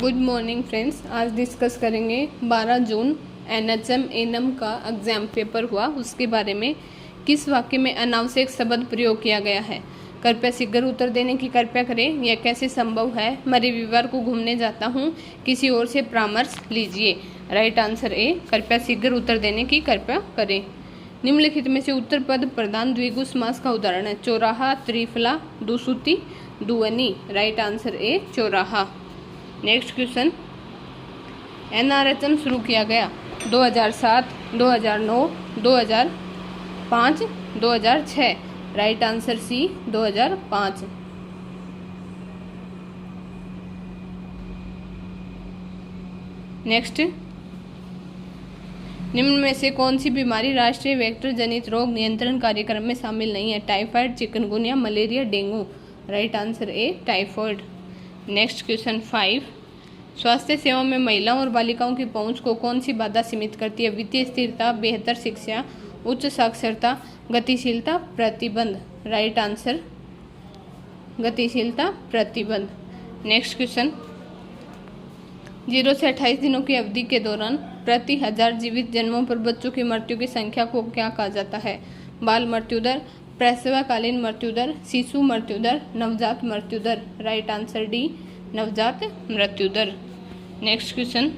Good morning friends. आज discuss करेंगे 12 जून NHM NM का एग्जाम पेपर हुआ, उसके बारे में। किस वाक्य में अनावश्यक शब्द प्रयोग किया गया है? कृपया शीघ्र उत्तर देने की कृपया करें। यह कैसे संभव है? मैं रविवार को घूमने जाता हूँ, किसी और से परामर्श लीजिए। राइट आंसर ए, कृपया शीघ्र उत्तर देने की कृपया करें। निम्नलिखित में से उत्तर पद प्रधान द्विगु समास का उदाहरण है। चौराहा, त्रिफला, दुसुती, दुअनी। राइट आंसर ए, चौराहा। नेक्स्ट क्वेश्चन, एनआरएचएम शुरू किया गया 2007, 2009, 2005, 2006। राइट आंसर सी, 2005। नेक्स्ट, निम्न में से कौन सी बीमारी राष्ट्रीय वेक्टर जनित रोग नियंत्रण कार्यक्रम में शामिल नहीं है? Typhoid, chikungunya, malaria, dengue. Right answer ए, टाइफाइड। नेक्स्ट क्वेश्चन 5, स्वास्थ्य सेवाओं में महिलाओं और बालिकाओं की पहुंच को कौन सी बाधा सीमित करती है? वित्तीय स्थिरता, बेहतर शिक्षा, उच्च साक्षरता, गतिशीलता, प्रतिबंध। राइट आंसर गतिशीलता, प्रतिबंध। नेक्स्ट क्वेश्चन, 0 से 28 दिनों की अवधि के दौरान प्रति 1000 जीवित जन्मों पर बच्चों की मृत्यु की संख्या को क्या कहा जाता है? बाल मृत्यु दर, प्रसवकालीन मृत्यु दर, शिशु मृत्यु दर, नवजात मृत्यु दर। राइट आंसर डी, नवजात मृत्यु दर। नेक्स्ट क्वेश्चन,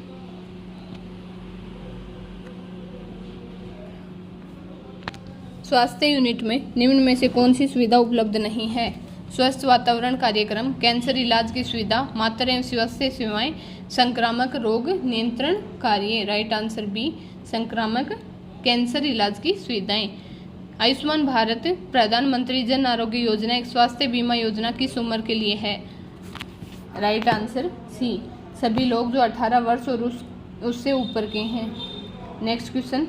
स्वास्थ्य यूनिट में निम्न में से कौन सी सुविधा उपलब्ध नहीं है? स्वस्थ वातावरण कार्यक्रम, कैंसर इलाज की सुविधा, मातृ एवं स्वास्थ्य सेवाएं, संक्रामक रोग नियंत्रण कार्य। राइट आंसर बी, संक्रामक कैंसर इलाज की सुविधाएं। आयुष्मान भारत प्रधानमंत्री जन आरोग्य योजना एक स्वास्थ्य बीमा योजना किस उम्र के लिए है? राइट आंसर सी, सभी लोग जो 18 वर्ष और उससे ऊपर के हैं। नेक्स्ट क्वेश्चन,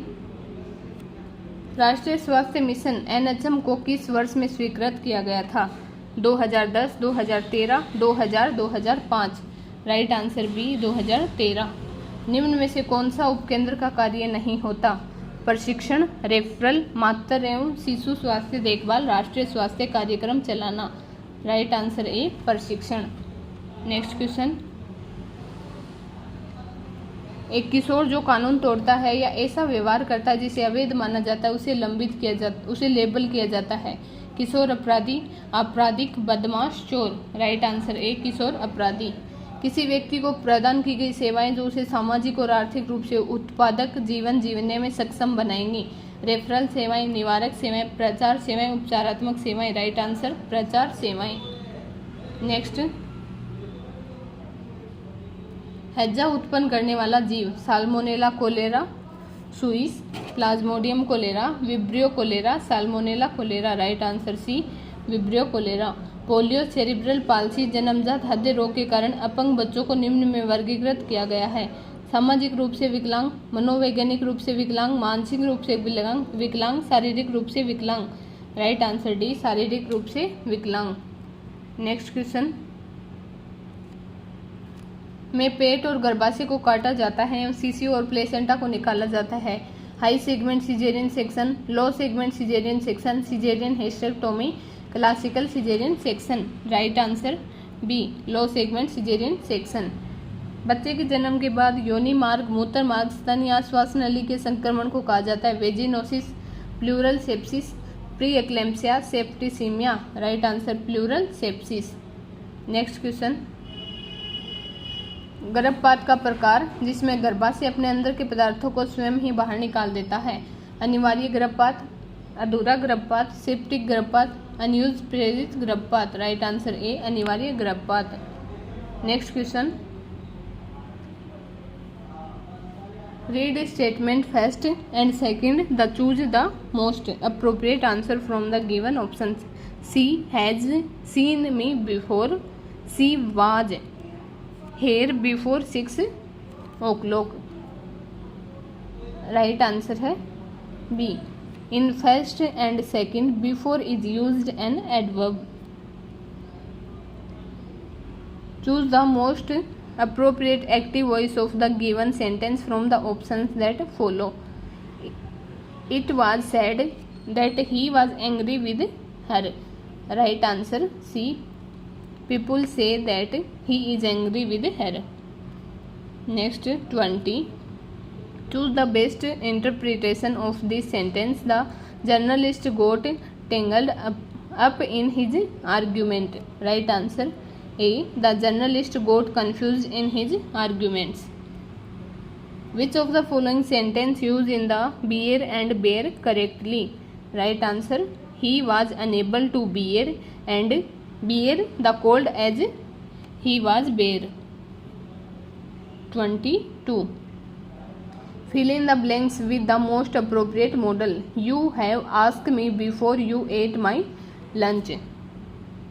राष्ट्रीय स्वास्थ्य मिशन एनएचएम को किस वर्ष में स्वीकृत किया गया था? 2010, 2013, 2000, 2005। Right answer B, 2013। निम्न में से कौन सा उपकेंद्र का कार्य नहीं होता? प्रशिक्षण, रेफरल, मातृ एवं शिशु स्वास्थ्य देखभाल, राष्ट्रीय स्वास्थ्य कार्यक्रम चलाना। राइट आंसर ए, प्रशिक्षण। नेक्स्ट क्वेश्चन, एक किशोर जो कानून तोड़ता है या ऐसा व्यवहार करता है जिसे अवैध माना जाता है, उसे लेबल किया जाता है। किशोर अपराधी, आपराधिक, बदमाश, चोर। राइट आंसर ए, किशोर अपराधी। किसी व्यक्ति को प्रदान की गई सेवाएं जो उसे सामाजिक और आर्थिक रूप से उत्पादक जीवन जीने में सक्षम बनाएंगी। रेफरल सेवाएं, निवारक सेवाएं, प्रचार सेवाएं, उपचारात्मक सेवाएं। राइट आंसर प्रचार सेवाएं। नेक्स्ट, हैजा उत्पन्न करने वाला जीव, salmonella cholera, suis, plasmodium cholera, vibrio cholera, salmonella cholera. Right answer C, vibrio cholera. Polio, cerebral palsy, जन्मजात हृदय रोग के कारण अपंग बच्चों को निम्न में वर्गीकृत किया गया है। सामाजिक रूप से विकलांग, मनोवैज्ञानिक रूप से विकलांग, मानसिक रूप से विकलांग, शारीरिक रूप से विकलांग। राइट आंसर डी, शारीरिक रूप से विकलांग। नेक्स्ट क्वेश्चन, में पेट और गर्भाशय को काटा जाता है और सीसीओ और प्लेसेंटा को निकाला जाता है। High segment caesarean section, low segment caesarean section, caesarean hysterectomy, classical caesarean section. Right answer B, low segment caesarean section. बच्चे के जन्म के बाद योनि मार्ग, मूत्र मार्ग, स्तन या श्वास नली के संक्रमण को कहा जाता है vaginosis, pleural sepsis, pre eclampsia, septicaemia. Right answer pleural sepsis. Next question, गर्भपात का प्रकार जिसमें गर्भाशय अपने अंदर के पदार्थों को स्वयं ही बाहर निकाल देता है। अनिवार्य गर्भपात, अधूरा गर्भपात, सेप्टिक गर्भपात, अनयूज प्रेरित गर्भपात। राइट आंसर ए, अनिवार्य गर्भपात। Next question, read statement first and second, the choose the most appropriate answer from the given options. She has seen me before, she was here before 6 o'clock। Right answer है B, in first and second before is used an adverb. Choose the most appropriate active voice of the given sentence from the options that follow. It was said that he was angry with her. Right answer C. People say that he is angry with her. Next 20, choose the best interpretation of this sentence. The journalist got tangled up in his argument. Right answer A, the journalist got confuse in his arguments. Which of the following sentence use in the bear and bare correctly. Right answer, he was unable to bear and bear the cold as he was bare। 22, fill in the blanks with the most appropriate modal। You have asked me before you ate my lunch।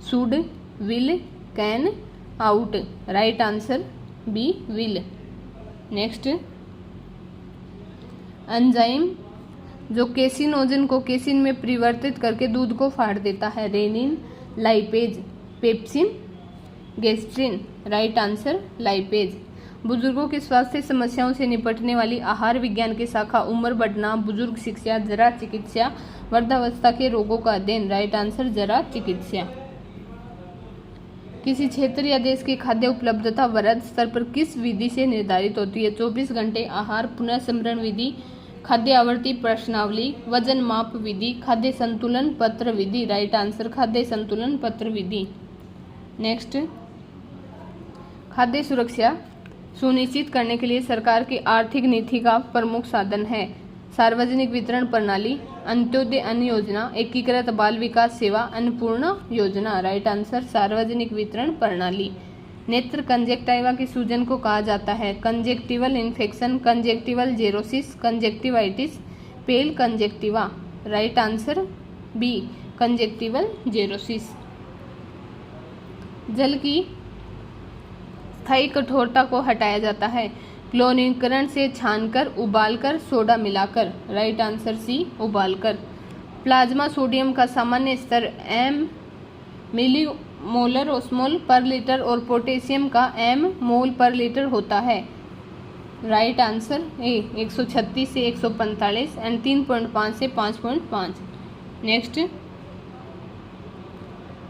should, will, can, out। right answer B, will। next, enzyme जो केसिनोजन को casein में परिवर्तित करके दूध को फाड़ देता है। Renin, lipase, pepsin, gastrin. Right answer lipase. बुजुर्गों की स्वास्थ्य समस्याओं से निपटने वाली आहार विज्ञान की शाखा उम्र बढ़ना, बुजुर्ग शिक्षा, जरा चिकित्सा, वृद्धावस्था के रोगों का अध्ययन। राइट आंसर जरा चिकित्सा। किसी क्षेत्र या देश की खाद्य उपलब्धता वृहद स्तर पर किस विधि से निर्धारित होती है। 24 घंटे आहार पुनः स्मरण विधि, खाद्य आवर्ती प्रश्नावली, वजन माप विधि, खाद्य संतुलन पत्र विधि। राइट आंसर खाद्य संतुलन पत्र विधि। नेक्स्ट, खाद्य सुरक्षा सुनिश्चित करने के लिए सरकार की आर्थिक नीति का प्रमुख साधन है। सार्वजनिक वितरण प्रणाली, अंत्योदय अन्न योजना, एकीकृत बाल विकास सेवा, अन्नपूर्णा योजना। राइट आंसर सार्वजनिक वितरण प्रणाली। नेत्र कंजेक्टिवा की सूजन को कहा जाता है। Conjunctival infection, conjunctival xerosis, conjunctivitis, pale conjunctiva. Right answer B, conjunctival xerosis. जल की स्थायी कठोरता को हटाया जाता है। क्लोरीकरण से छानकर, उबालकर, सोडा मिलाकर। राइट आंसर सी, उबालकर। प्लाज्मा सोडियम का सामान्य स्तर m मिलीमोलर ओस्मोल पर लीटर और पोटेशियम का m मोल पर लीटर होता है। राइट आंसर ए, 136 से 145 एंड 3.5 से 5.5। नेक्स्ट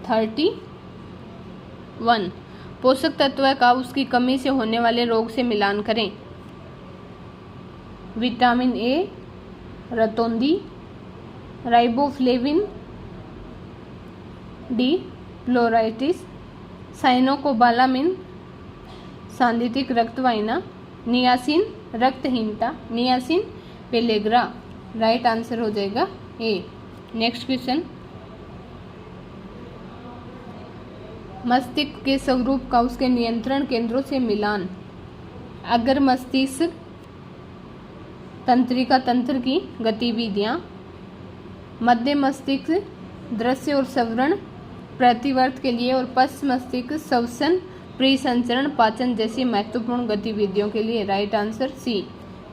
31, पोषक तत्व का उसकी कमी से होने वाले रोग से मिलान करें। विटामिन ए, रतौंधी, राइबोफ्लेविन, डी फ्लोराइटिस, साइनोकोबालामिन, सांदितिक रक्तवाहिना, नियासिन, रक्तहीनता, नियासिन पेलेग्रा। राइट आंसर हो जाएगा ए। नेक्स्ट क्वेश्चन, मस्तिष्क के स्वरूप का उसके नियंत्रण केंद्रों से मिलान। अगर मस्तिष्क तंत्रिका तंत्र की गतिविधियां, मध्य मस्तिष्क दृश्य और श्रवण प्रतिवर्त के लिए और पश्च मस्तिष्क श्वसन, परिसंचरण, पाचन जैसी महत्वपूर्ण गतिविधियों के लिए। Right answer C.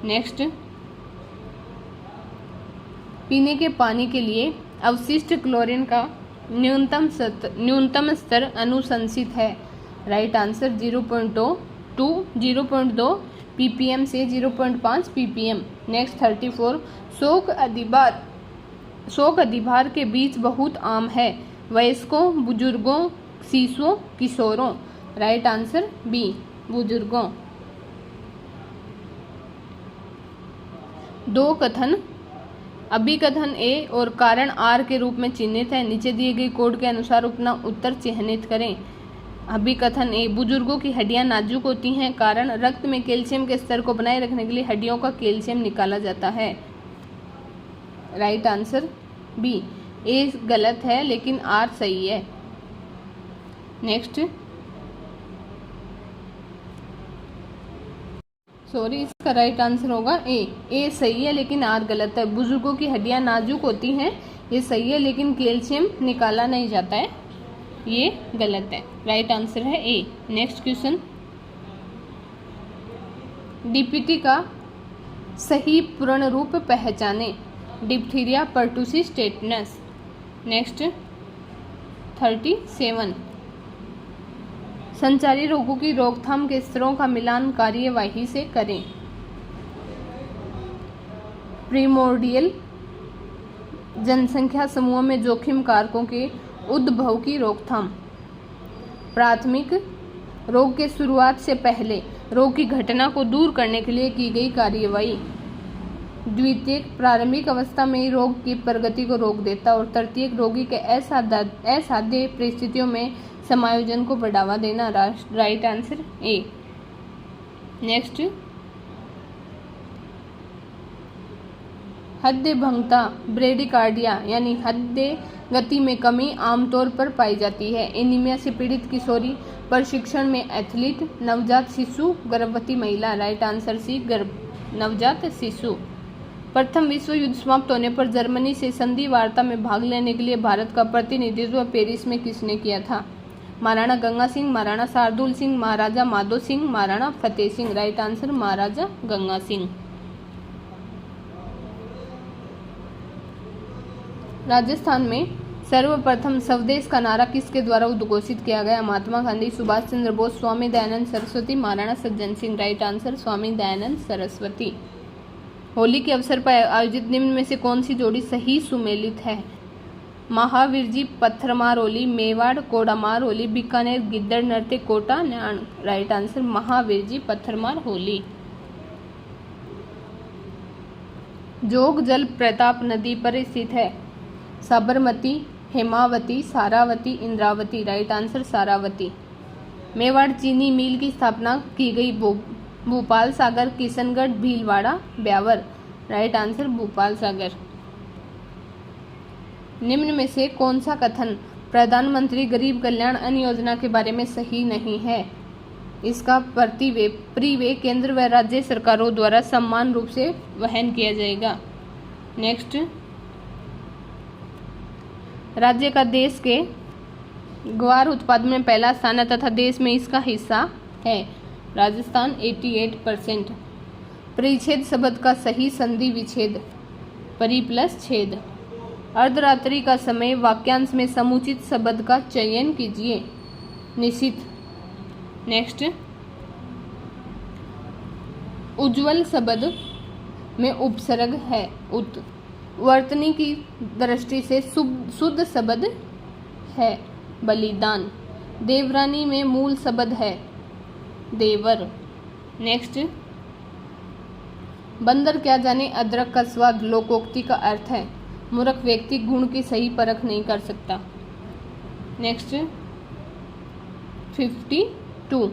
नेक्स्ट, पीने के पानी के लिए अवशिष्ट क्लोरीन का न्यूनतम स्तर अनुशंसित है। राइट आंसर 0.2 ppm से 0.5 ppm। नेक्स्ट 34, शोक अधिभार के बीच बहुत आम है। वयस्कों, बुजुर्गों, शिशुओं, किशोरों। राइट आंसर बी, बुजुर्गों। दो कथन अभिकथन ए और कारण आर के रूप में चिन्हित है। नीचे दिए गए कोड के अनुसार अपना उत्तर चिह्नित करें। अभिकथन ए, बुजुर्गों की हड्डियां नाजुक होती हैं। कारण, रक्त में कैल्शियम के स्तर को बनाए रखने के लिए हड्डियों का कैल्शियम निकाला जाता है। राइट आंसर बी, ए गलत है लेकिन आर सही है। नेक्स्ट, सॉरी, इसका राइट आंसर होगा ए सही है लेकिन आर गलत है। बुजुर्गों की हड्डियां नाजुक होती हैं, ये सही है लेकिन कैल्शियम निकाला नहीं जाता है, ये गलत है। राइट आंसर है ए। नेक्स्ट क्वेश्चन, डीपीटी का सही पूर्ण रूप पहचाने। Diphtheria, pertussis, tetanus. नेक्स्ट 37, संचारी रोगों की रोकथाम के स्तरों का मिलान कार्यवाही से करें। प्रीमोर्डियल, जनसंख्या समूह में जोखिम कारकों के उद्भव की रोकथाम। प्राथमिक, रोग के शुरुआत से पहले रोग की घटना को दूर करने के लिए की गई कार्यवाही। द्वितीयक, प्रारंभिक अवस्था में ही रोग की प्रगति को रोक देता। और तृतीयक, रोगी के असाध्य परिस्थितियों में समायोजन को बढ़ावा देना। राइट आंसर ए। नेक्स्ट, हृदय भंगता, ब्रेडिकार्डिया यानी हृदय गति में कमी आमतौर पर पाई जाती है। एनीमिया से पीड़ित किशोरी, प्रशिक्षण में एथलीट, नवजात शिशु, गर्भवती महिला। राइट आंसर सी, नवजात शिशु। प्रथम विश्व युद्ध समाप्त होने पर जर्मनी से संधि वार्ता में भाग लेने के लिए भारत का प्रतिनिधित्व पेरिस में किसने किया था? महाराणा गंगा सिंह, महाराणा शार्दुल सिंह, महाराजा माधो सिंह, महाराणा फतेह सिंह। राइट आंसर महाराजा गंगा सिंह। राजस्थान में सर्वप्रथम स्वदेश का नारा किसके द्वारा उद्घोषित किया गया? महात्मा गांधी, सुभाष चंद्र बोस, स्वामी दयानंद सरस्वती, महाराणा सज्जन सिंह। Right answer Swami Dayanand Saraswati. होली के अवसर पर आयोजित निम्न में से कौन सी जोड़ी सही सुमेलित है? महावीर जी पत्थरमार होली, मेवाड़ कोडामार होली, बीकानेर गिद्दड़ नृत्य, कोटा न्याण। राइट आंसर महावीर जी पत्थरमार होली। जोग जल प्रताप नदी पर स्थित है? साबरमती, हेमावती, सारावती, इंद्रावती। Right answer Saravati. मेवाड़ चीनी मिल की स्थापना की गई? भूपाल सागर, किशनगढ़, भीलवाड़ा, ब्यावर। Right answer Bhupal Sagar. निम्न में से कौन सा कथन प्रधानमंत्री गरीब कल्याण अन्न योजना के बारे में सही नहीं है? इसका परिव्यय केंद्र व राज्य सरकारों द्वारा समान रूप से वहन किया जाएगा। नेक्स्ट, राज्य का देश के ग्वार उत्पादन में पहला स्थान है तथा देश में इसका हिस्सा है। राजस्थान 88%। परिच्छेद शब्द का सही संधि विच्छेद? परि प्लस छेद। अर्धरात्रि का समय वाक्यांश में समुचित शब्द का चयन कीजिए। निश्चित। नेक्स्ट, उज्ज्वल शब्द में उपसर्ग है उत। वर्तनी की दृष्टि से शुद्ध शब्द है बलिदान। देवरानी में मूल शब्द है देवर। नेक्स्ट, बंदर क्या जाने अदरक का स्वाद लोकोक्ति का अर्थ है? मूर्ख व्यक्ति गुण की सही परख नहीं कर सकता। नेक्स्ट, 52।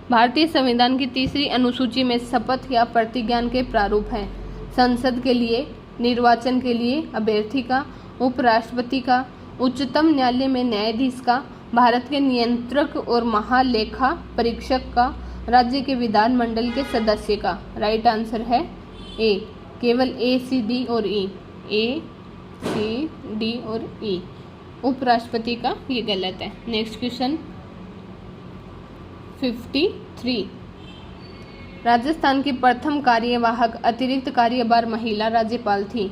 भारतीय संविधान की तीसरी अनुसूची में शपथ या प्रतिज्ञान के प्रारूप हैं? संसद के लिए, निर्वाचन के लिए अभ्यर्थी का, उपराष्ट्रपति का, उच्चतम न्यायालय में न्यायाधीश का, भारत के नियंत्रक और महालेखा परीक्षक का, राज्य के विधानमंडल के सदस्य का। राइट आंसर है ए, केवल ए, सी, डी और ई। ए, सी, डी और ई। उपराष्ट्रपति का ये गलत है। Next question 53। राजस्थान की प्रथम कार्यवाहक अतिरिक्त कार्यभार महिला राज्यपाल थी?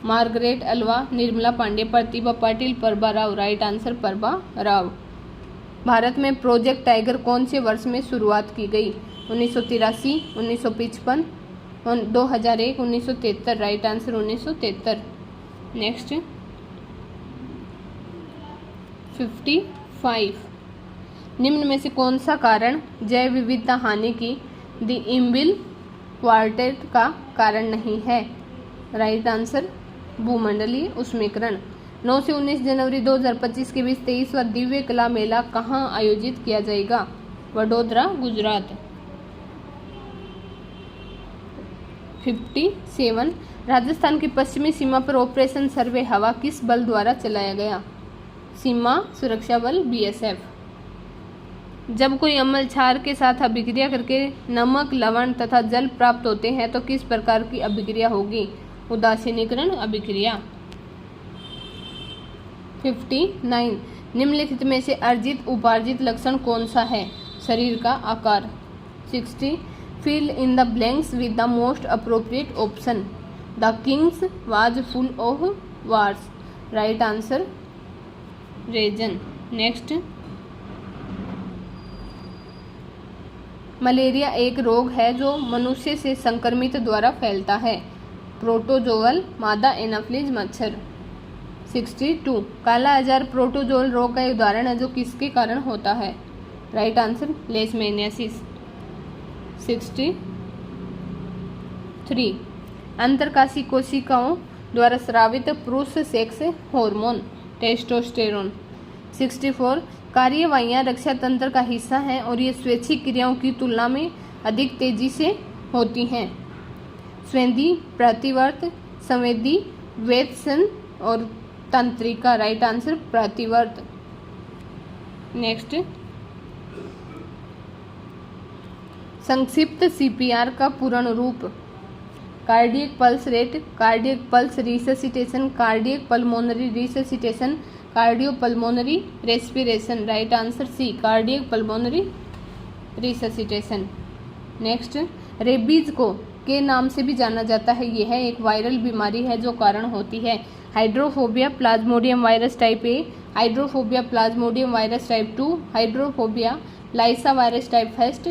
Margaret Alva, Nirmala Pande, Pratibha Patil, Prabha Rao. Right answer Prabha Rao. Bharat में प्रोजेक्ट टाइगर कौन से वर्ष में शुरुआत की गई? 1983, 1955, 2001, 1973। Right answer 1973। नेक्स्ट 55। निम्न में से कौन सा कारण जैव विविधता हानि की द इम्बिल क्वार्टेट का कारण नहीं है? राइट आंसर भूमंडलीय उष्मीकरण। 9 से 19 जनवरी 2025 के बीच 23वां दिव्य कला मेला कहाँ आयोजित किया जाएगा? वडोदरा, गुजरात। 57। राजस्थान की पश्चिमी सीमा पर ऑपरेशन सर्वे हवा किस बल द्वारा चलाया गया? सीमा सुरक्षा बल, BSF। जब कोई अम्ल क्षार के साथ अभिक्रिया करके नमक, लवण तथा जल प्राप्त होते हैं तो किस प्रकार की अभिक्रिया होगी? उदासीनीकरण अभिक्रिया। 59। निम्नलिखित में से अर्जित उपार्जित लक्षण कौन सा है? शरीर का आकार। 60। Fill in the blanks with the most appropriate option. The kings was full of wars. Right answer reason. Next, malaria एक रोग है जो मनुष्य से संक्रमित द्वारा फैलता है? प्रोटोजोअल, मादा एनाफ्लिज, मच्छर। 62। काला आजार प्रोटोजोअल रोग का उदाहरण है जो किसके कारण होता है? Right answer लेशमैनियासिस। 63 अंतरकाशी कोशिकाओं द्वारा स्रावित पुरुष सेक्स हार्मोन टेस्टोस्टेरोन। 64 कार्यवाहियां रक्षा तंत्र का हिस्सा हैं और ये स्वैच्छिक क्रियाओं की तुलना में अधिक तेजी से होती हैं। स्वेदी, प्रतिवर्त, संवेदी, वेत्सन और तंत्रिका। राइट आंसर प्रतिवर्त। नेक्स्ट, संक्षिप्त सीपीआर का पूर्ण रूप। Cardiac pulse rate, cardiac pulse resuscitation, cardiac pulmonary resuscitation, cardiopulmonary respiration. Right answer C cardiac pulmonary resuscitation. Next, rabies को के नाम से भी जाना जाता है। यह एक वायरल बीमारी है जो कारण होती है hydrophobia plasmodium virus type A, hydrophobia plasmodium virus type 2, hydrophobia lyssa virus type first,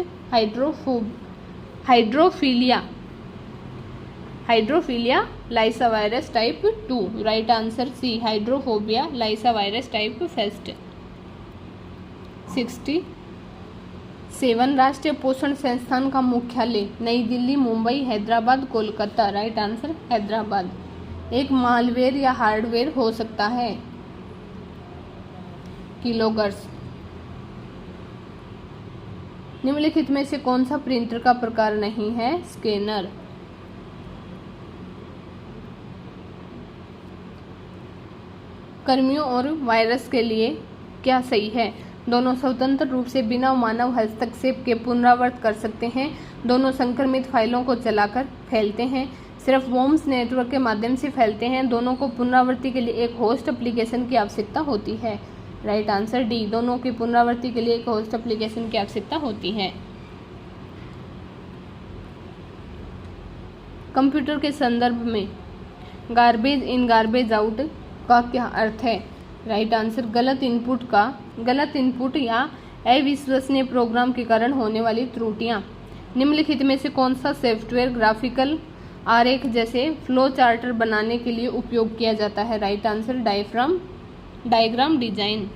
hydrophilia lyssa virus type 2। Right answer C hydrophobia lyssa virus type first. 67 राष्ट्रीय पोषण संस्थान का मुख्यालय नई दिल्ली, मुंबई, हैदराबाद, कोलकाता। Right answer Hyderabad. एक मालवेयर या हार्डवेयर हो सकता है किलोगर्स। निम्नलिखित में से कौन सा प्रिंटर का प्रकार नहीं है? स्कैनर। कर्मियों और वायरस के लिए क्या सही है? दोनों स्वतंत्र रूप से बिना मानव हस्तक्षेप के पुनरावृत्त कर सकते हैं। दोनों संक्रमित फाइलों को चलाकर फैलते हैं। सिर्फ वॉर्म्स नेटवर्क के माध्यम से फैलते हैं। दोनों को पुनरावृत्ति के लिए एक होस्ट एप्लीकेशन की आवश्यकता होती है। राइट आंसर डी दोनों की पुनरावृत्ति के लिए एक होस्ट एप्लीकेशन की आवश्यकता होती है। कंप्यूटर के संदर्भ में गार्बेज इन गार्बेज आउट का क्या अर्थ है? राइट आंसर गलत इनपुट या अविश्वसनीय प्रोग्राम के कारण होने वाली त्रुटियां। निम्नलिखित में से कौन सा सॉफ्टवेयर ग्राफिकल आरेख जैसे फ्लो चार्टर बनाने के लिए उपयोग किया जाता है? Right answer diagram design.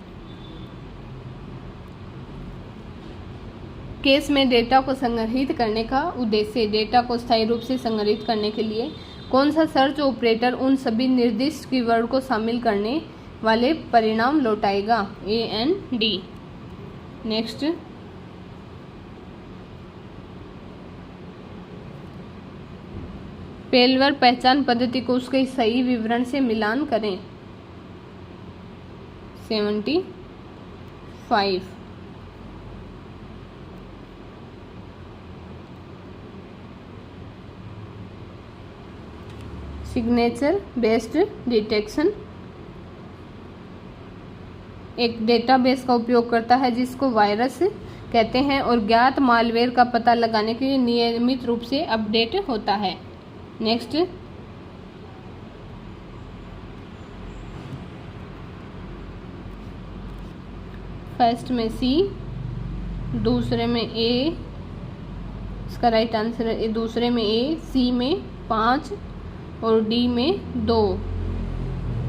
Case में डेटा को संग्रहित करने का उद्देश्य डेटा को स्थायी रूप से संग्रहित करने के लिए कौन सा सर्च ऑपरेटर उन सभी निर्दिष्ट कीवर्ड को शामिल करने वाले परिणाम लौटाएगा? AND। नेक्स्ट, पेलवर पहचान पद्धति को उसके सही विवरण से मिलान करें। 75 सिग्नेचर बेस्ड डिटेक्शन एक डेटाबेस का उपयोग करता है जिसको वायरस कहते हैं और ज्ञात मालवेयर का पता लगाने के लिए नियमित रूप से अपडेट होता है। नेक्स्ट, फर्स्ट में सी, दूसरे में ए, इसका राइट आंसर है दूसरे में ए, सी में 5 और डी में 2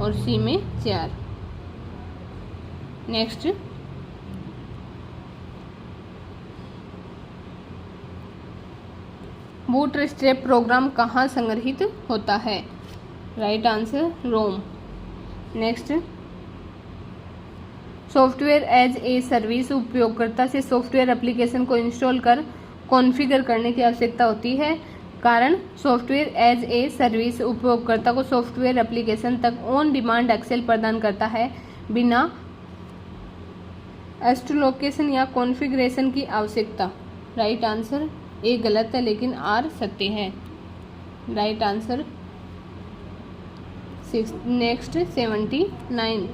और सी में 4। नेक्स्ट, बूटस्ट्रैप प्रोग्राम कहाँ संग्रहित होता है? Right answer ROM. Next, software as a service उपयोगकर्ता से सॉफ्टवेयर एप्लीकेशन को इंस्टॉल कर कॉन्फ़िगर करने की आवश्यकता होती है। कारण सॉफ्टवेयर एज ए सर्विस उपयोगकर्ता को सॉफ्टवेयर एप्लीकेशन तक ऑन डिमांड एक्सेस प्रदान करता है बिना एस्ट्रोलोकेशन या कॉन्फ़िगरेशन की आवश्यकता। राइट आंसर ए गलत है लेकिन आर सत्य है। Right answer 6। नेक्स्ट 79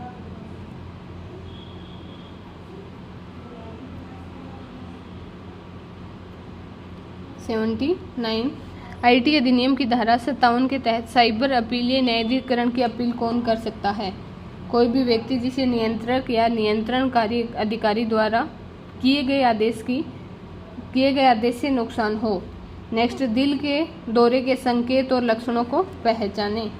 आईटी अधिनियम की धारा 57 के तहत साइबर अपीलीय न्यायाधिकरण की अपील कौन कर सकता है? कोई भी व्यक्ति जिसे नियंत्रक या नियंत्रणकारी अधिकारी द्वारा किए गए आदेश से नुकसान हो। नेक्स्ट, दिल के दौरे के संकेत और लक्षणों को पहचानें।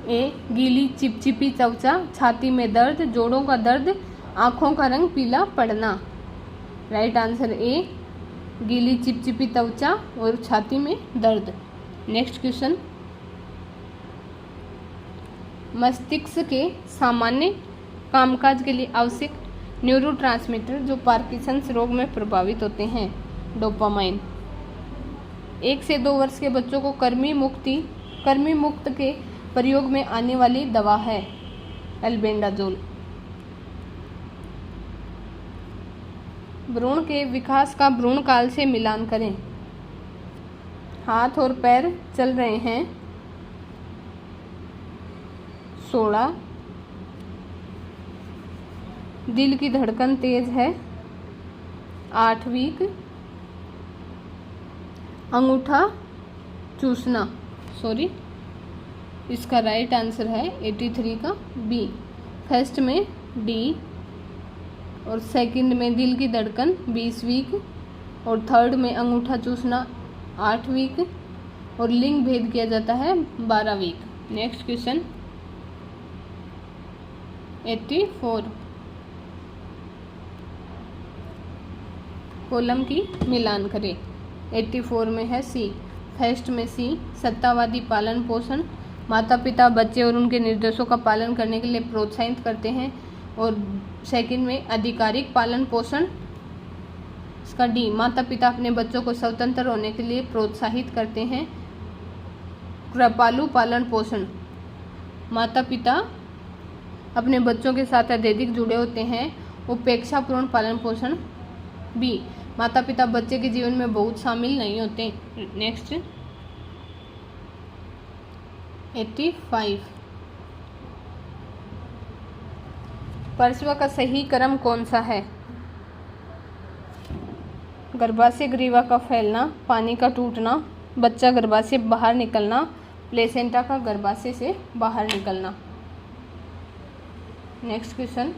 ए गीली चिपचिपी त्वचा, छाती में दर्द, जोड़ों का दर्द, आँखों का रंग पीला पड़ना। राइट आंसर ए गीली चिपचिपी त्वचा और छाती में दर्द। नेक्स्ट क्वेश्चन, मस्तिष्क के सामान्य कामकाज के लिए आवश्यक न्यूरोट्रांसमीटर जो पार्किंसंस रोग में प्रभावित होते हैं। डोपामाइन। 1 से 2 वर्ष के बच्चों को कृमि मुक्त के प्रयोग में आने वाली दवा है एल्बेंडाजोल। भ्रूण के विकास का भ्रूण काल से मिलान करें। हाथ और पैर चल रहे हैं 16, दिल की धड़कन तेज है 8 वीक, अंगूठा चूसना, इसका राइट आंसर है 83 का बी। फर्स्ट में डी और सेकंड में दिल की धड़कन 20 वीक और थर्ड में अंगूठा चूसना 8 वीक और लिंग भेद किया जाता है 12 वीक। नेक्स्ट क्वेश्चन 84, कॉलम की मिलान करें। 84 में है सी। फर्स्ट में सी सत्तावादी पालन पोषण, माता पिता बच्चे और उनके निर्देशों का पालन करने के लिए प्रोत्साहित करते हैं। और सेकंड में आधिकारिक पालन पोषण, इसका डी माता पिता अपने बच्चों को स्वतंत्र होने के लिए प्रोत्साहित करते हैं। कृपालु पालन पोषण, माता पिता अपने बच्चों के साथ अत्यधिक जुड़े होते हैं। उपेक्षापूर्ण पालन पोषण, बी माता पिता बच्चे के जीवन में बहुत शामिल नहीं होते। नेक्स्ट 85, प्रसव का सही क्रम कौन सा है? गर्भाशय ग्रीवा का फैलना, पानी का टूटना, बच्चा गर्भाशय बाहर निकलना, प्लेसेंटा का गर्भाशय से बाहर निकलना। नेक्स्ट क्वेश्चन,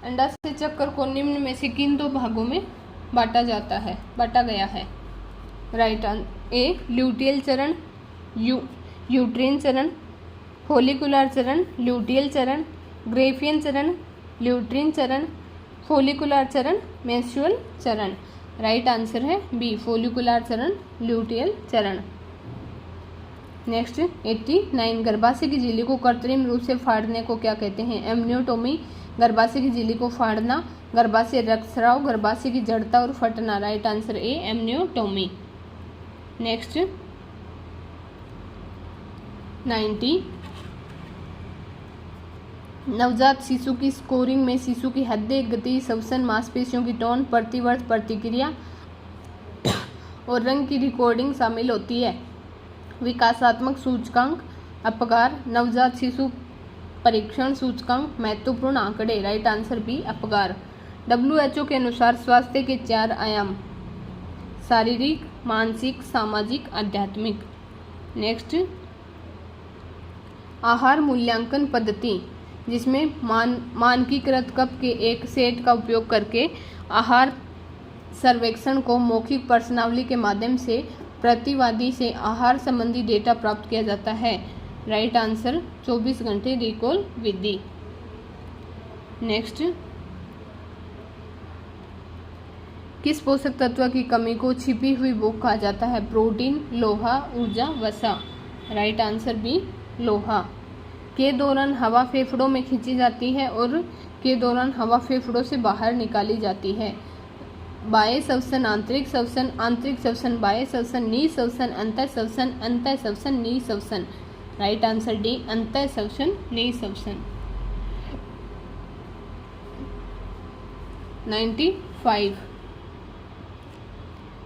अंडाशय चक्र को निम्न में से किन 2 भागों में बांटा गया है? राइट आंसर ए ल्यूटियल चरण, यूट्रीन चरण, फोलिकुलर चरण, ल्यूटियल चरण, ग्रेफियन चरण, ल्यूट्रीन चरण, फोलिकुलर चरण, मेंस्ट्रुअल चरण। राइट आंसर है बी फोलिकुलर चरण, ल्यूटियल चरण। नेक्स्ट 89, गर्भाशय की झिल्ली को कृत्रिम रूप से फाड़ने को क्या कहते हैं? एम्नियोटोमी, गर्भाशय की झिल्ली को फाड़ना, गर्भाशय रक्तस्राव, गर्भाशय की जड़ता और फटना। Right answer A amniotomy. Next 90, नवजात शिशु की स्कोरिंग में शिशु की हृदय गति, श्वसन, मांसपेशियों की टोन, प्रतिवर्त प्रतिक्रिया और रंग की रिकॉर्डिंग शामिल होती है। विकासात्मक सूचकांक, अपगार, नवजात शिशु परीक्षण सूचकांक, महत्वपूर्ण आंकड़े। Right answer B Apgar. WHO के अनुसार स्वास्थ्य के 4 आयाम, शारीरिक, मानसिक, सामाजिक, आध्यात्मिक। नेक्स्ट आहार मूल्यांकन पद्धति, जिसमें मानकीकृत कप के एक सेट का उपयोग करके आहार सर्वेक्षण को मौखिक प्रश्नावली के माध्यम से प्रतिवादी से आहार संबंधी डेटा प्राप्त किया जाता है। राइट आंसर 24 घंटे रिकॉल विधि। नेक्स्ट, किस पोषक तत्व की कमी को छिपी हुई भूख कहा जाता है? प्रोटीन, लोहा, ऊर्जा, वसा। राइट आंसर बी लोहा। के दौरान हवा फेफड़ों में खींची जाती है और के दौरान हवा फेफड़ों से बाहर निकाली जाती है। बाह्य श्वसन, आंतरिक श्वसन, आंतरिक श्वसन, बाह्य श्वसन, निःश्वसन, अंतः श्वसन, अंतः श्वसन, निःश्वसन। राइट आंसर डी अंतः श्वसन, निःश्वसन। 95,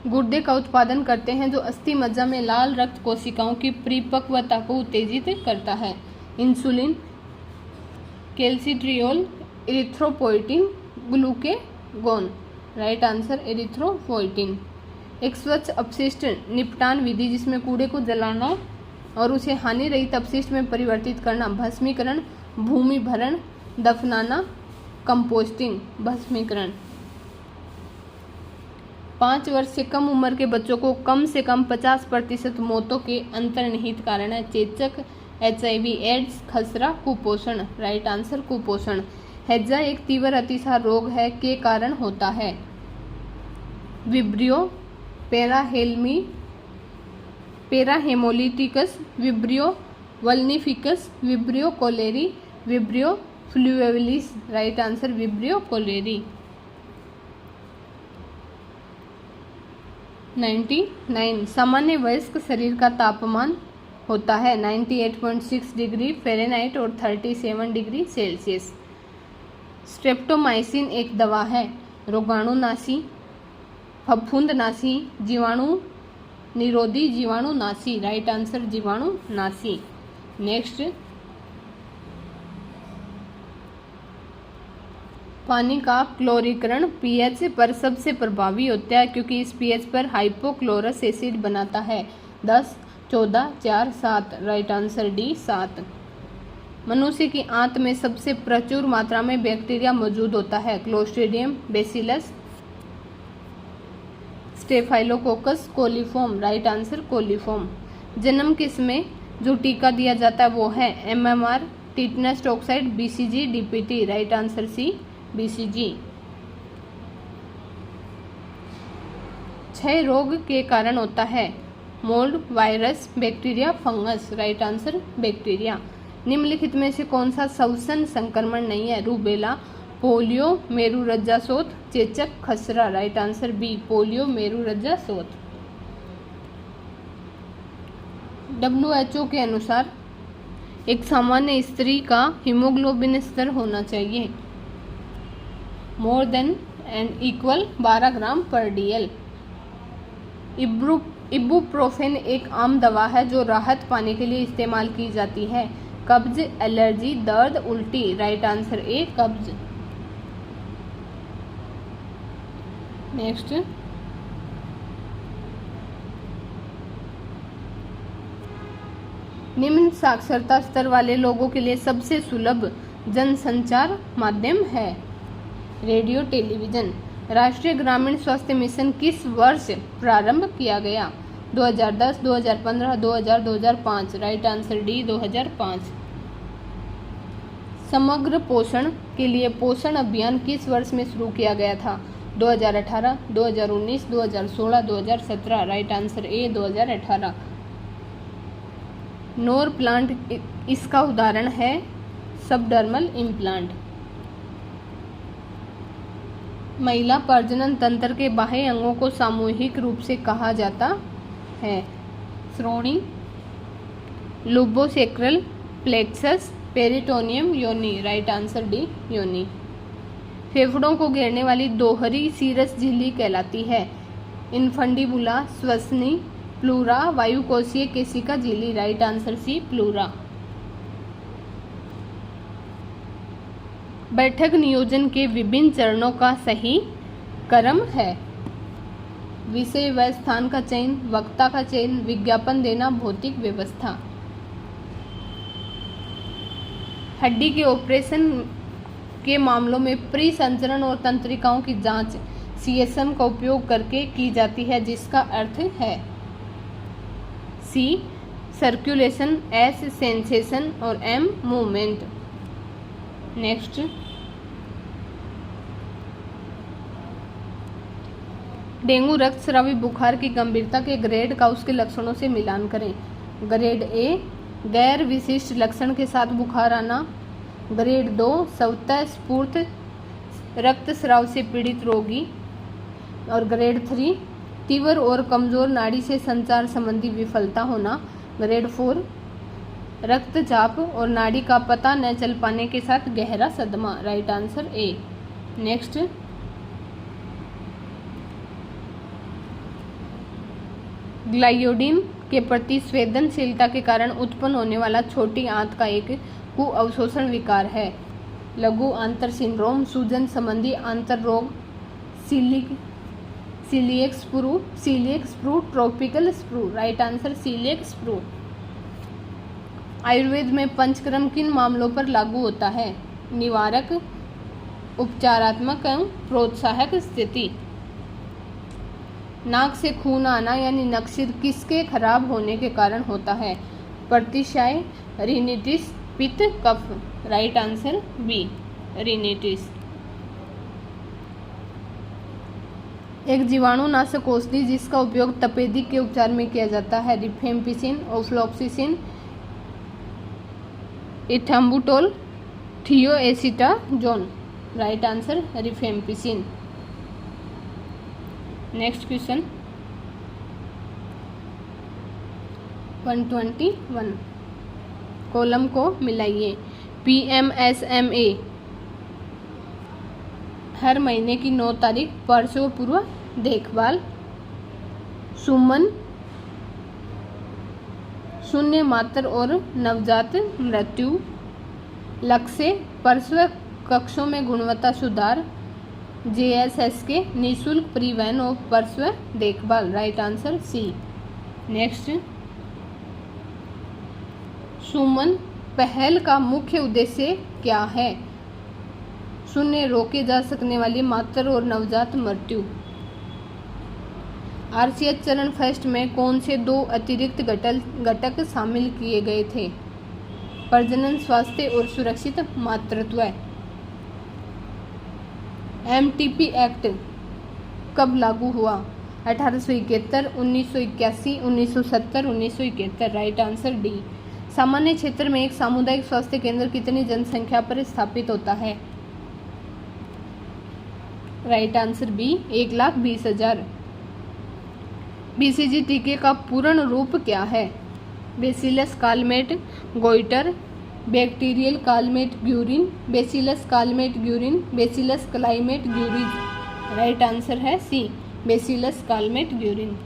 गुर्दे का उत्पादन करते हैं जो अस्थि मज्जा में लाल रक्त कोशिकाओं की परिपक्वता को उत्तेजित करता है। Insulin, calcitriol, erythropoietin, glucagon. Right answer erythropoietin. एक स्वच्छ अपशिष्ट निपटान विधि जिसमें कूड़े को जलाना और उसे हानि रहित अपशिष्ट में परिवर्तित करना, भस्मीकरण, भूमि भरण, दफनाना, कंपोस्टिंग, भस्मीकरण। 5 वर्ष से कम उम्र के बच्चों को कम से कम 50% मौतों के अंतर्निहित कारण है चेचक, HIV, एड्स, खसरा, कुपोषण। राइट आंसर कुपोषण। हैजा एक तीव्र अतिसार रोग है के कारण होता है। Vibrio parahaemolyticus, vibrio vulnificus, vibrio cholerae, vibrio fluvialis. Right answer vibrio cholerae. 99 सामान्य वयस्क शरीर का तापमान होता है 98.6 डिग्री फ़ारेनहाइट और 37 डिग्री सेल्सियस। स्ट्रेप्टोमाइसिन एक दवा है, रोगाणुनाशी, फफूंदनाशी, जीवाणु निरोधी, जीवाणुनाशी। राइट आंसर जीवाणुनाशी। नेक्स्ट, पानी का क्लोरीकरण पीएच पर सबसे प्रभावी होता है क्योंकि इस पीएच पर हाइपोक्लोरस एसिड बनाता है। 10, 14, 4, 7। Right answer D 7। मनुष्य की आंत में सबसे प्रचुर मात्रा में बैक्टीरिया मौजूद होता है। Clostridium, bacillus, staphylococcus, coliform. Right answer coliform. जन्म के समय जो टीका दिया जाता है वो है MMR, tetanus toxoid, BCG, DPT। Right answer C BCG। क्षय रोग के कारण होता है mould, virus, bacteria, fungus. Right answer bacteria. निम्नलिखित में से कौन सा श्वसन संक्रमण नहीं है? रूबेला, पोलियो, मेरुरज्जा शोथ, चेचक, खसरा। राइट आंसर बी पोलियो, मेरुरज्जा शोथ। WHO के अनुसार एक सामान्य स्त्री का हीमोग्लोबिन स्तर होना चाहिए मोर देन एंड इक्वल 12 ग्राम पर DL। इबुप्रोफेन एक आम दवा है जो राहत पाने के लिए इस्तेमाल की जाती है। कब्ज, एलर्जी, दर्द, उल्टी। राइट आंसर ए कब्ज। नेक्स्ट, निम्न साक्षरता स्तर वाले लोगों के लिए सबसे सुलभ जनसंचार माध्यम है रेडियो, टेलीविजन। राष्ट्रीय ग्रामीण स्वास्थ्य मिशन किस वर्ष प्रारंभ किया गया? 2010, 2015, 2000, 2005। Right answer D 2005। समग्र पोषण के लिए पोषण अभियान किस वर्ष में शुरू किया गया था? 2018, 2019, 2016, 2017। राइट आंसर ए 2018। नोर प्लांट इसका उदाहरण है सबडर्मल इम्प्लांट। महिला प्रजनन तंत्र के बाह्य अंगों को सामूहिक रूप से कहा जाता है श्रोणि, लुबोसेक्रल प्लेक्सस, पेरिटोनियम, योनि। राइट आंसर डी योनि। फेफड़ों को घेरने वाली दोहरी सीरस झिल्ली कहलाती है इनफंडिबुला, श्वसनी, प्लूरा, वायुकोशीय केशिका झिल्ली। Right answer C pleura. बैठक नियोजन के विभिन्न चरणों का सही क्रम है विषय व स्थान का चयन, वक्ता का चयन, विज्ञापन देना, भौतिक व्यवस्था। हड्डी के ऑपरेशन के मामलों में प्री संचरण और तंत्रिकाओं की जांच CSM का उपयोग करके की जाती है जिसका अर्थ है C सर्कुलेशन, S सेंसेशन और M मूवमेंट। नेक्स्ट, डेंगू रक्त स्रावी बुखार की गंभीरता के ग्रेड का उसके लक्षणों से मिलान करें। ग्रेड A गैर विशिष्ट लक्षण के साथ बुखार आना। ग्रेड 2 स्वतः स्फूर्त रक्त स्राव से पीड़ित रोगी। और ग्रेड 3 तीव्र और कमजोर नाड़ी से संचार संबंधी विफलता होना। ग्रेड 4 रक्तचाप और नाड़ी का पता न चल पाने के साथ गहरा सदमा। राइट आंसर ए। नेक्स्ट, ग्लाइयोडीन के प्रति संवेदनशीलता के कारण उत्पन्न होने वाला छोटी आंत का एक कुअवशोषण विकार है लघु आंतर सिंड्रोम, सूजन संबंधी आंतर रोग, coeliac sprue, tropical sprue. Right answer coeliac sprue. Ayurveda में पंचकर्म किन मामलों पर लागू होता है? निवारक, उपचारात्मक एवं प्रोत्साहक स्थिति। नाक से खून आना यानी नक्शिर किसके खराब होने के कारण होता है? प्रतिशाय, रिनिटिस, पित्त, कफ। Right answer B, rhinitis. एक जीवाणुनाशक औषधि जिसका उपयोग तपेदिक के उपचार में किया जाता है? Rifampicin, ofloxacin, ethambutol, thioacetazone. Right answer rifampicin. Next question 121, column को मिलाइए। PMSMA हर महीने की 9 तारीख प्रसव पूर्व देखभाल। सुमन, शून्य मात्र और नवजात मृत्यु। लक्ष्य, प्रसव कक्षों में गुणवत्ता सुधार। JSS के निःशुल्क परिवहन और प्रसव देखभाल। Right answer C. Next, Suman पहल का मुख्य उद्देश्य क्या है? शून्य रोके जा सकने वाली मातृ और नवजात मृत्यु। RCH चरण फर्स्ट में कौन से 2 अतिरिक्त घटक शामिल किए गए थे? प्रजनन, स्वास्थ्य और सुरक्षित मातृत्व। MTP एक्ट कब लागू हुआ? 1871, 1981, 1970, 1971। Right answer D. सामान्य क्षेत्र में एक सामुदायिक स्वास्थ्य केंद्र कितनी जनसंख्या पर स्थापित होता है? Right answer B, 1,20,000। BCG टीके का पूर्ण रूप क्या है? Bacillus Calmette goitre, bacterial Calmette Guerin, bacillus Calmette Guerin, bacillus climate Guerin. Right answer है C, bacillus Calmette Guerin.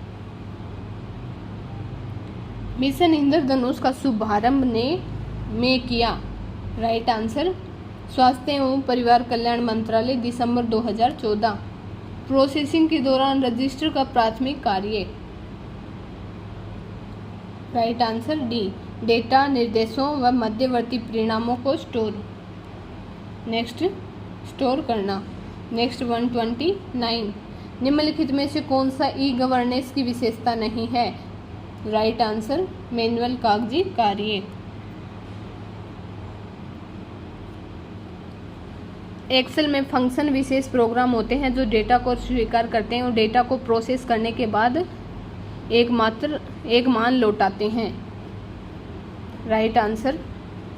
Mission Indradhanush का शुभारंभ में किया? राइट आंसर स्वास्थ्य एवं परिवार कल्याण मंत्रालय, दिसंबर 2014। प्रोसेसिंग के दौरान रजिस्टर का प्राथमिक कार्य? राइट आंसर डी, डेटा, निर्देशों व मध्यवर्ती परिणामों को स्टोर करना। नेक्स्ट 129, निम्नलिखित में से कौन सा ई गवर्नेंस की विशेषता नहीं है? राइट आंसर मैनुअल कागजी कार्य। एक्सेल में फंक्शन विशेष प्रोग्राम होते हैं जो डेटा को स्वीकार करते हैं और डेटा को प्रोसेस करने के बाद एक मान लौटाते हैं। राइट आंसर,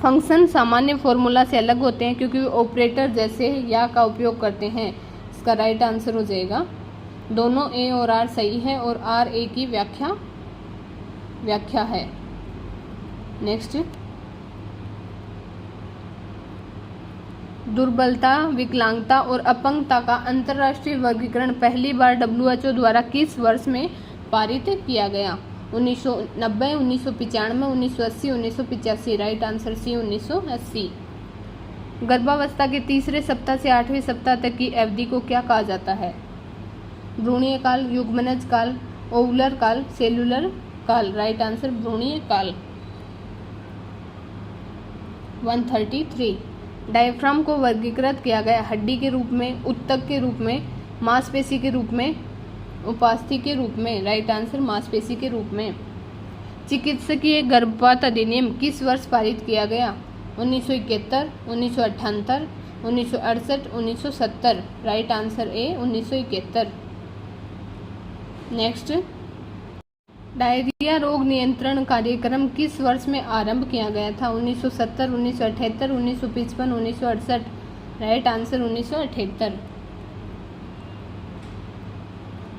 फंक्शन सामान्य फॉर्मूला से अलग होते हैं क्योंकि ऑपरेटर जैसे या का उपयोग करते हैं। इसका राइट आंसर हो जाएगा दोनों ए और आर सही है और आर ए की व्याख्या है। नेक्स्ट, दुर्बलता, विकलांगता और अपंगता का अंतर्राष्ट्रीय वर्गीकरण पहली बार WHO द्वारा किस वर्ष में पारित किया गया? 1990, 1995, 1980, 1985। Right answer C, 1980। गर्भावस्था के तीसरे सप्ताह से 8वें सप्ताह तक की अवधि को क्या कहा जाता है? भ्रूणीय काल, युग्मनज काल, ओवुलर काल, सेलुलर काल। राइट आंसर भ्रूणीय काल। 133, डायफ्राम को वर्गीकृत किया गया हड्डी के रूप में, उत्तक के रूप में, मांसपेशी के रूप में, उपास्थि के रूप में। राइट आंसर मांसपेशी के रूप में। चिकित्सकीय गर्भपात अधिनियम किस वर्ष पारित किया गया? 1971, 1978, 1968, 1970। राइट आंसर ए, 1971। नेक्स्ट, डायरिया रोग नियंत्रण कार्यक्रम किस वर्ष में आरंभ किया गया था? 1970, 1978, 1955, 1968। Right answer 1978।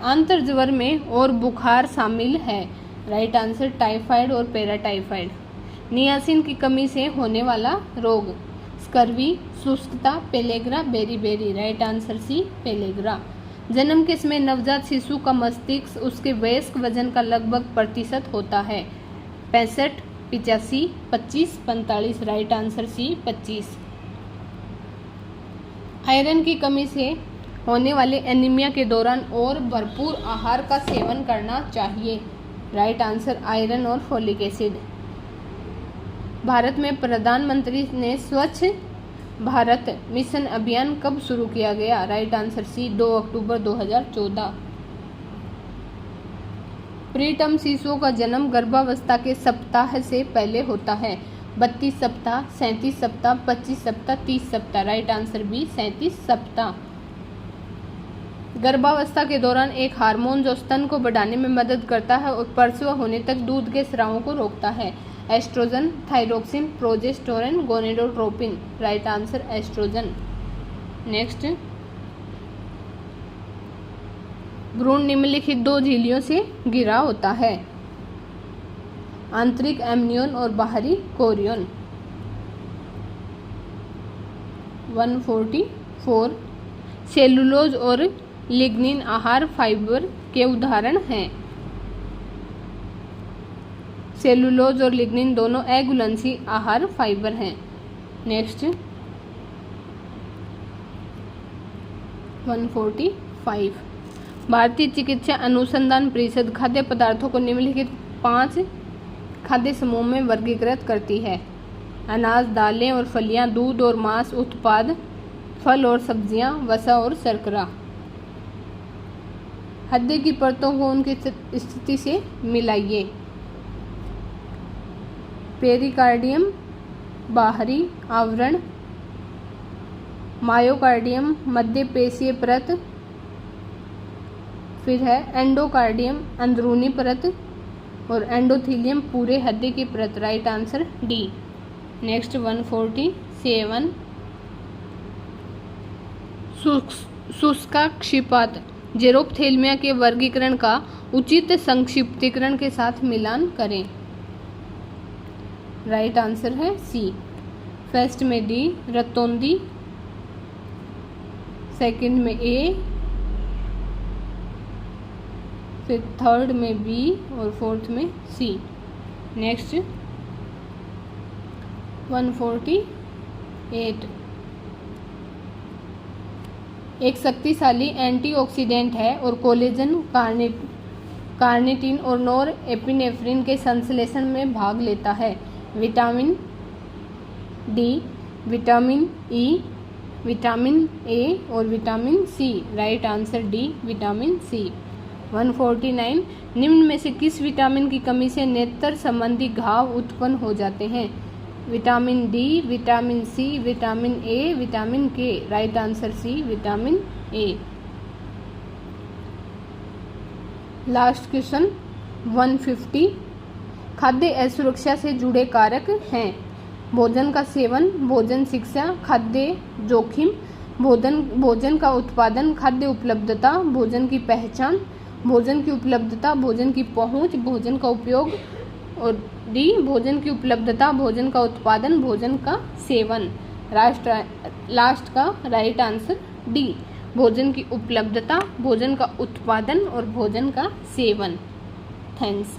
आंतरज्वर में और बुखार शामिल है? राइट आंसर टाइफाइड और पैराटाइफाइड। नियासिन की कमी से होने वाला रोग? स्कर्वी, शुष्कता, pellagra, beriberi. Right answer C, pellagra. जन्म के समय नवजात शिशु का मस्तिष्क उसके वयस्क वजन का लगभग प्रतिशत होता है? 65, 85, 25, 45। राइट आंसर सी, 25। आयरन की कमी से होने वाले एनीमिया के दौरान और भरपूर आहार का सेवन करना चाहिए? राइट आंसर आयरन और फोलिक एसिड। भारत में प्रधानमंत्री ने स्वच्छ भारत मिशन अभियान कब शुरू किया गया? राइट आंसर सी, 2 अक्टूबर 2014। प्रीटर्म शिशुओं का जन्म गर्भावस्था के सप्ताह से पहले होता है। 32 सप्ताह, 37 सप्ताह, 25 सप्ताह, 30 सप्ताह। राइट आंसर बी 37 सप्ताह। गर्भावस्था के दौरान एक हार्मोन जो स्तन को बढ़ाने में मदद करता है और प्रसव होने तक दूध के स्रावों को रोकता है। Oestrogen, thyroxine, progesterone, gonadotropin. Right answer oestrogen. Next, भ्रूण निम्नलिखित दो झिल्लियों से घिरा होता है। आंतरिक एमनियोन और बाहरी कोरियोन। 144, सेलुलोज और लिग्निन आहार फाइबर के उदाहरण हैं। सेलुलोज और लिग्निन दोनों अघुलनशील आहार फाइबर हैं। नेक्स्ट, 145, भारतीय चिकित्सा अनुसंधान परिषद खाद्य पदार्थों को निम्नलिखित 5 खाद्य समूह में वर्गीकृत करती है। अनाज, दालें और फलियां, दूध और मांस उत्पाद, फल और सब्जियां, वसा और शर्करा। हड्डी की परतों को उनकी स्थिति से मिलाइए। पेरिकार्डियम बाहरी आवरण, मायोकार्डियम मध्य पेशीय परत, फिर है एंडोकार्डियम अंदरूनी परत और एंडोथीलियम पूरे हड्डी की परत। Right answer D. नेक्स्ट 147, शुष्काक्षिपात जेरोप्थेल्मिया के वर्गीकरण का उचित संक्षिप्तीकरण के साथ मिलान करें। राइट आंसर है सी। फर्स्ट में डी रतौंदी, सेकंड में ए, फिर थर्ड में बी और फोर्थ में सी। नेक्स्ट 148, एक शक्तिशाली एंटीऑक्सीडेंट है और कोलेजन, कार्निटिन और नोर एपिनेफ्रिन के संश्लेषण में भाग लेता है। Vitamin D, vitamin E, vitamin A और vitamin C. Right answer D vitamin C. 149, निम्न में से किस विटामिन की कमी से नेत्र संबंधी घाव उत्पन्न हो जाते हैं? Vitamin D, vitamin C, vitamin A, vitamin K. Right answer C vitamin A. Last question 150, खाद्य असुरक्षा से जुड़े कारक हैं। भोजन का सेवन, भोजन शिक्षा, खाद्य जोखिम, भोजन का उत्पादन, खाद्य उपलब्धता, भोजन की पहचान, भोजन की उपलब्धता, भोजन की पहुंच, भोजन का उपयोग, और डी भोजन की उपलब्धता, भोजन का उत्पादन, भोजन का सेवन। लास्ट का राइट आंसर डी भोजन की उपलब्धता, भोजन का उत्पादन और भोजन का सेवन। थैंक्स।